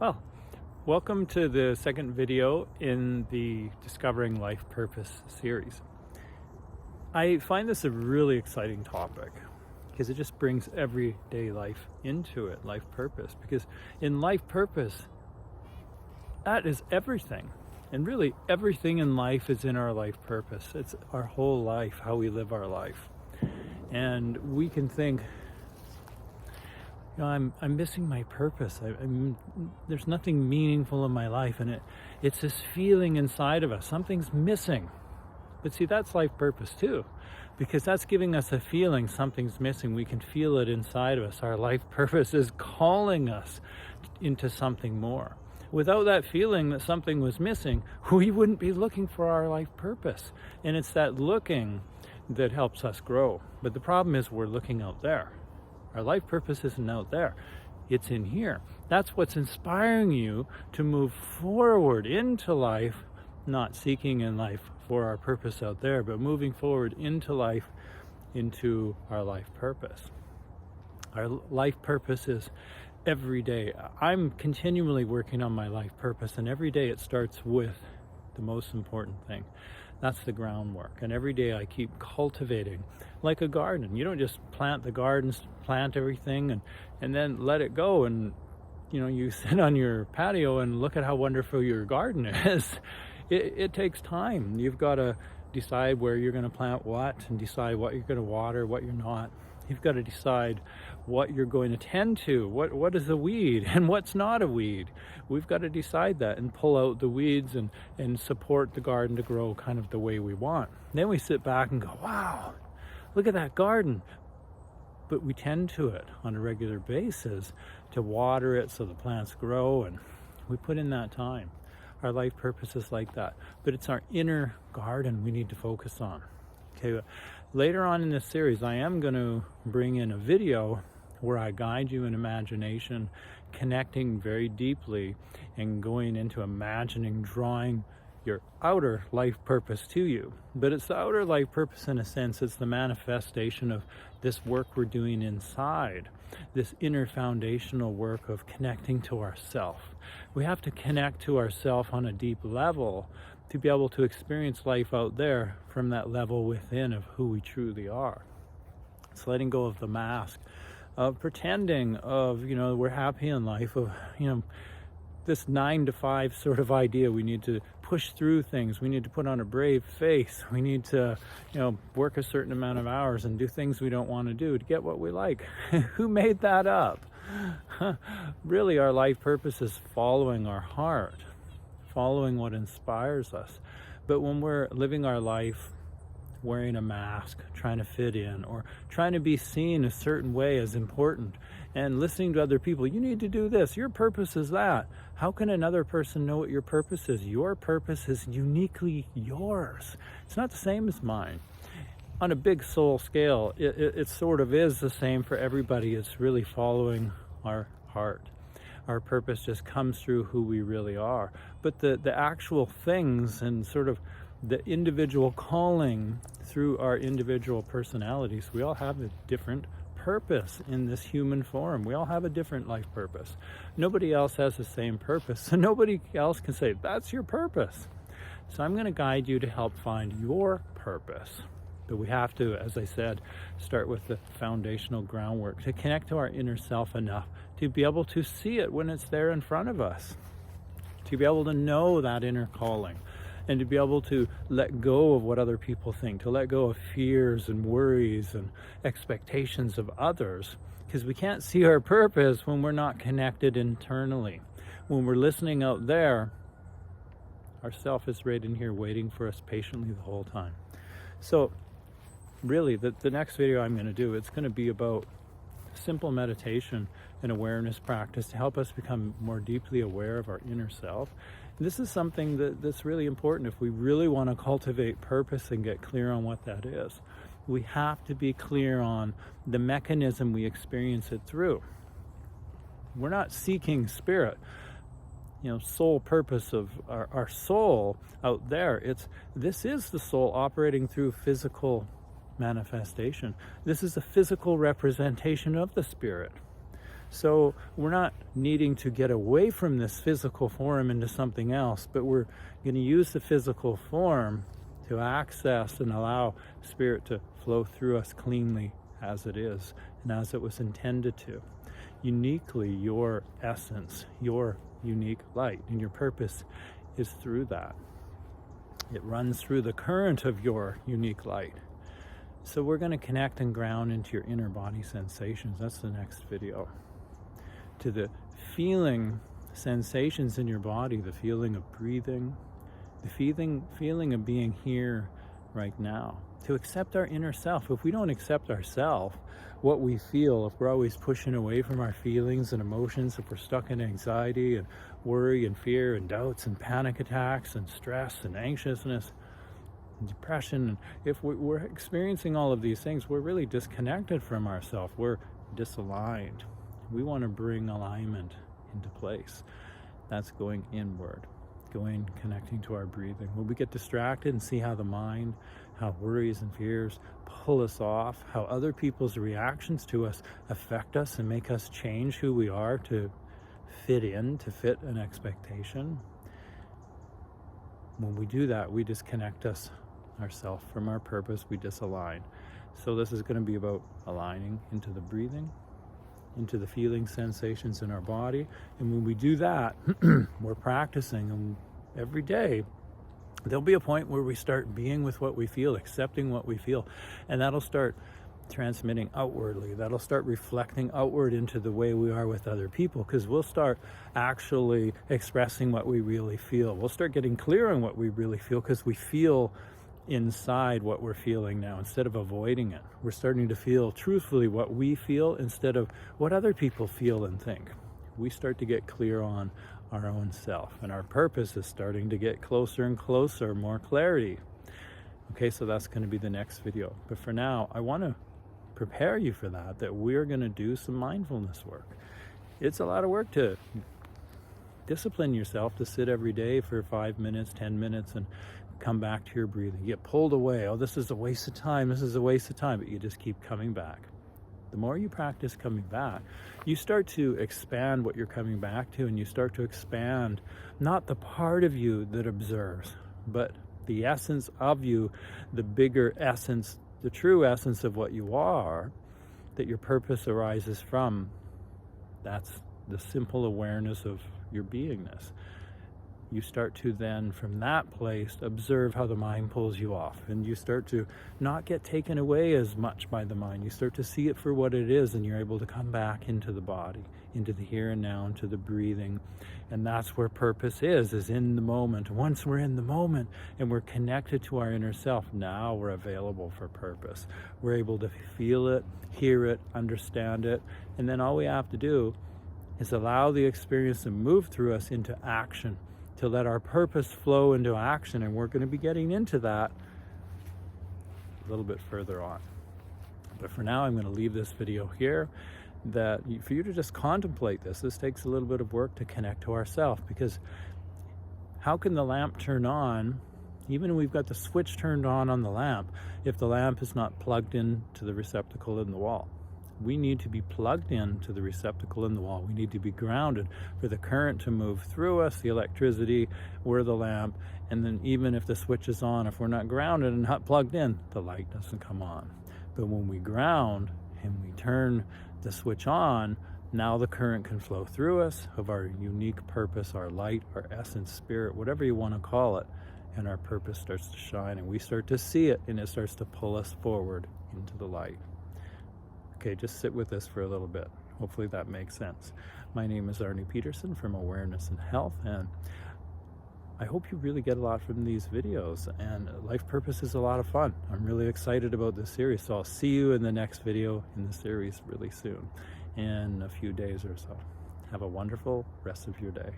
Well, welcome to the second video in the Discovering Life Purpose series. I find this a really exciting topic because it just brings everyday life into it, life purpose. Because in life purpose, that is everything. And really, everything in life is in our life purpose. It's our whole life, how we live our life. And we can think, I'm missing my purpose. There's nothing meaningful in my life, and it's this feeling inside of us. Something's missing. But see, that's life purpose too, because that's giving us a feeling something's missing. We can feel it inside of us. Our life purpose is calling us into something more. Without that feeling that something was missing, we wouldn't be looking for our life purpose. And it's that looking that helps us grow. But the problem is we're looking out there. Our life purpose isn't out there, it's in here. That's what's inspiring you to move forward into life, not seeking in life for our purpose out there, but moving forward into life, into our life purpose. Our life purpose is every day. I'm continually working on my life purpose, and every day it starts with the most important thing. That's the groundwork. And every day I keep cultivating like a garden. You don't just plant the gardens, plant everything and then let it go. And, you sit on your patio and look at how wonderful your garden is. It takes time. You've got to decide where you're going to plant what and decide what you're going to water, what you're not. You've got to decide what you're going to tend to, what is a weed and what's not a weed. We've got to decide that and pull out the weeds and support the garden to grow kind of the way we want. Then we sit back and go, wow, look at that garden. But we tend to it on a regular basis to water it so the plants grow, and we put in that time. Our life purpose is like that, but it's our inner garden we need to focus on. Okay, later on in this series, I am going to bring in a video where I guide you in imagination, connecting very deeply and going into imagining, drawing your outer life purpose to you. But it's the outer life purpose in a sense. It's the manifestation of this work we're doing inside, this inner foundational work of connecting to ourself. We have to connect to ourself on a deep level to be able to experience life out there from that level within of who we truly are. It's letting go of the mask, of pretending, of, we're happy in life, of, this 9 to 5 sort of idea. We need to push through things. We need to put on a brave face. We need to, work a certain amount of hours and do things we don't want to do to get what we like. Who made that up? Really, our life purpose is following our heart, following what inspires us. But when we're living our life wearing a mask, trying to fit in, or trying to be seen a certain way as important, and listening to other people, you need to do this, your purpose is that. How can another person know what your purpose is? Your purpose is uniquely yours. It's not the same as mine. On a big soul scale, it sort of is the same for everybody. It's really following our heart. Our purpose just comes through who we really are. But the actual things and sort of the individual calling through our individual personalities, we all have a different purpose in this human form. We all have a different life purpose. Nobody else has the same purpose, so nobody else can say, that's your purpose. So I'm going to guide you to help find your purpose. But we have to, as I said, start with the foundational groundwork to connect to our inner self enough to be able to see it when it's there in front of us, to be able to know that inner calling, and to be able to let go of what other people think, to let go of fears and worries and expectations of others, because we can't see our purpose when we're not connected internally. When we're listening out there, our self is right in here waiting for us patiently the whole time. So really, the next video I'm going to do, it's going to be about simple meditation and awareness practice to help us become more deeply aware of our inner self. And this is something that's really important if we really want to cultivate purpose and get clear on what that is. We have to be clear on the mechanism we experience it through. We're not seeking spirit, soul purpose of our soul out there. This is the soul operating through physical manifestation. This is a physical representation of the spirit. So we're not needing to get away from this physical form into something else, but we're going to use the physical form to access and allow spirit to flow through us cleanly as it is and as it was intended to. Uniquely, your essence, your unique light, and your purpose is through that. It runs through the current of your unique light. So we're going to connect and ground into your inner body sensations. That's the next video. To the feeling sensations in your body, the feeling of breathing, the feeling of being here right now. To accept our inner self. If we don't accept ourselves, what we feel, if we're always pushing away from our feelings and emotions, if we're stuck in anxiety and worry and fear and doubts and panic attacks and stress and anxiousness and depression, and if we're experiencing all of these things, we're really disconnected from ourselves. We're disaligned. We want to bring alignment into place. That's going inward, connecting to our breathing. When we get distracted and see how the mind, how worries and fears pull us off, how other people's reactions to us affect us and make us change who we are to fit in, to fit an expectation. When we do that, we disconnect ourselves from our purpose, we disalign. So this is going to be about aligning into the breathing, into the feeling sensations in our body. And when we do that, we're practicing, and every day there'll be a point where we start being with what we feel, accepting what we feel, and that'll start transmitting outwardly. That'll start reflecting outward into the way we are with other people, because we'll start actually expressing what we really feel. We'll start getting clear on what we really feel, because we feel inside what we're feeling now instead of avoiding it. We're starting to feel truthfully what we feel instead of what other people feel and think. We start to get clear on our own self, and our purpose is starting to get closer and closer, more clarity. Okay, so that's going to be the next video. But for now, I want to prepare you for that we're going to do some mindfulness work. It's a lot of work to discipline yourself to sit every day for 5 minutes, 10 minutes, and come back to your breathing. You get pulled away. Oh, this is a waste of time. This is a waste of time. But you just keep coming back. The more you practice coming back, you start to expand what you're coming back to, and you start to expand not the part of you that observes, but the essence of you, the bigger essence, the true essence of what you are, that your purpose arises from. That's the simple awareness of your beingness. You start to then, from that place, observe how the mind pulls you off. And you start to not get taken away as much by the mind. You start to see it for what it is, and you're able to come back into the body, into the here and now, into the breathing. And that's where purpose is in the moment. Once we're in the moment and we're connected to our inner self, now we're available for purpose. We're able to feel it, hear it, understand it. And then all we have to do is allow the experience to move through us into action, to let our purpose flow into action. And we're going to be getting into that a little bit further on. But for now, I'm going to leave this video here, for you to just contemplate this. This takes a little bit of work to connect to ourselves, because how can the lamp turn on, even if we've got the switch turned on the lamp, if the lamp is not plugged into the receptacle in the wall? We need to be plugged into the receptacle in the wall. We need to be grounded for the current to move through us, the electricity, we're the lamp. And then even if the switch is on, if we're not grounded and not plugged in, the light doesn't come on. But when we ground and we turn the switch on, now the current can flow through us of our unique purpose, our light, our essence, spirit, whatever you want to call it. And our purpose starts to shine, and we start to see it, and it starts to pull us forward into the light. Okay, just sit with this for a little bit. Hopefully that makes sense. My name is Arnie Peterson from Awareness and Health, and I hope you really get a lot from these videos. And life purpose is a lot of fun. I'm really excited about this series, so I'll see you in the next video in the series really soon, in a few days or so. Have a wonderful rest of your day.